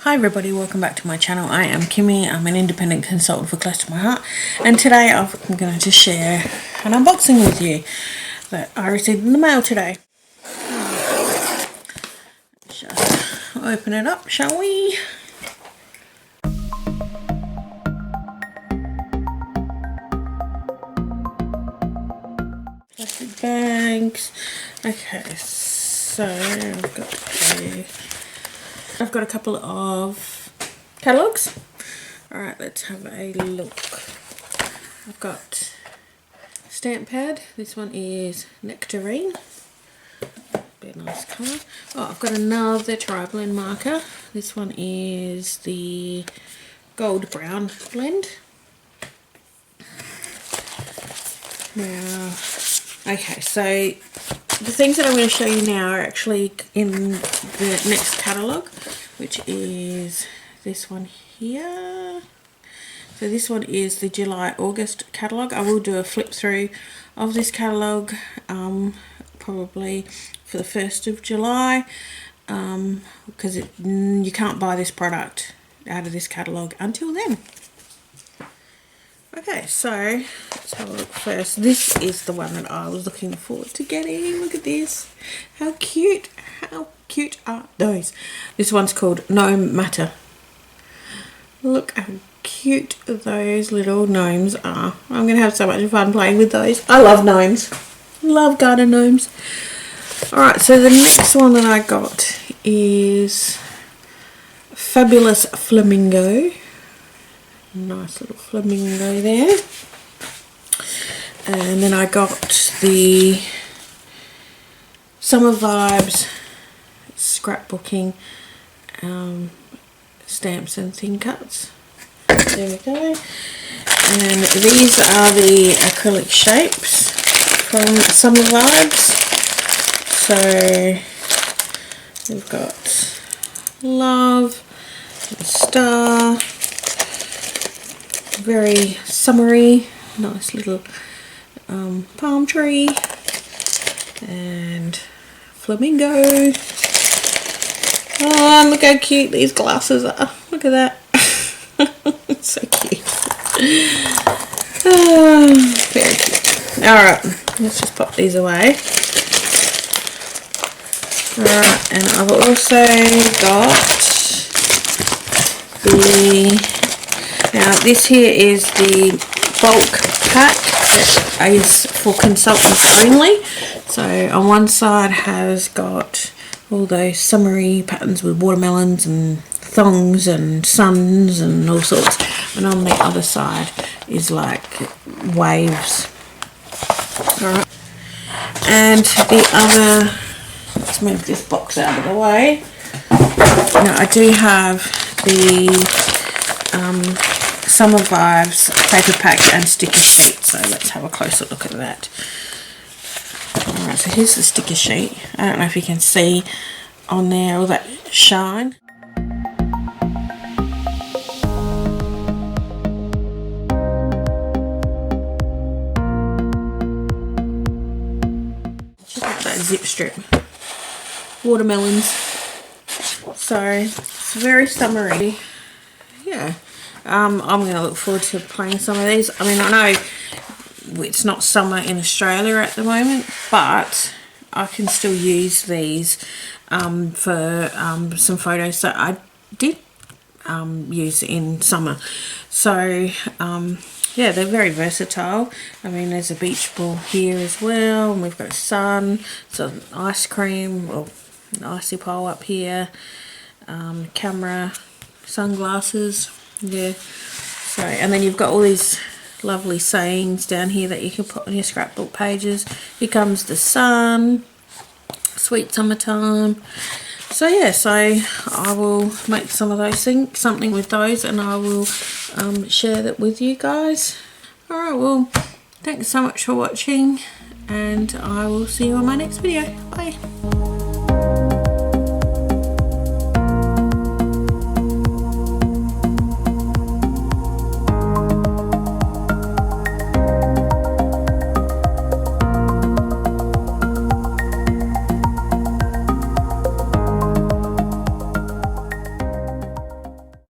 Hi everybody, welcome back to my channel. I am Kimmy. I'm an independent consultant for Close to My Heart, and today I'm going to share an unboxing with you that I received in the mail today. Let's just open it up, shall we? Plastic bags. Okay, so I've got a couple of catalogues. Alright, let's have a look. I've got stamp pad. This one is Nectarine. Be a nice colour. Oh, I've got another tri-blend marker. This one is the gold brown blend. Now, okay, so the things that I'm going to show you now are actually in the next catalogue, which is this one here. So this one is the July-August catalogue. I will do a flip through of this catalogue probably for the 1st of July because you can't buy this product out of this catalogue until then. Okay, so let's have a look first. This is the one that I was looking forward to getting. Look at this. How cute. How cute are those? This one's called Gnome Matter. Look how cute those little gnomes are. I'm going to have so much fun playing with those. I love gnomes. Love garden gnomes. Alright, so the next one that I got is Fabulous Flamingo. Nice little flamingo there. And then I got the Summer Vibes scrapbooking stamps and thin cuts. There we go. And these are the acrylic shapes from Summer Vibes. So we've got love, a star, very summery, nice little palm tree, and flamingo. Oh, look how cute these glasses are. Look at that. It's so cute. Oh, very cute. Alright, let's just pop these away. Alright, and I've also got now this here is the bulk pack that is for consultants only. So on one side has got all those summery patterns with watermelons and thongs and suns and all sorts, and on the other side is like waves. Alright, and the other, let's move this box out of the way. Now I do have the Summer Vibes paper pack and sticker sheet, so let's have a closer look at that. Alright, so here's the sticker sheet. I don't know if you can see on there all that shine. Check out that zip strip. Watermelons. So it's very summery. Yeah. I'm going to look forward to playing some of these. I mean, I know it's not summer in Australia at the moment, but I can still use these for some photos that I did use in summer. So yeah, they're very versatile. I mean, there's a beach ball here as well, and we've got a sun, some ice cream, or an icy pole up here, camera, sunglasses. Yeah, so, and then you've got all these lovely sayings down here that you can put on your scrapbook pages. Here comes the sun, sweet summertime. So yeah, so I will make some of those things, something with those, and I will share that with you guys. Alright, well, thanks so much for watching, and I will see you on my next video. Bye.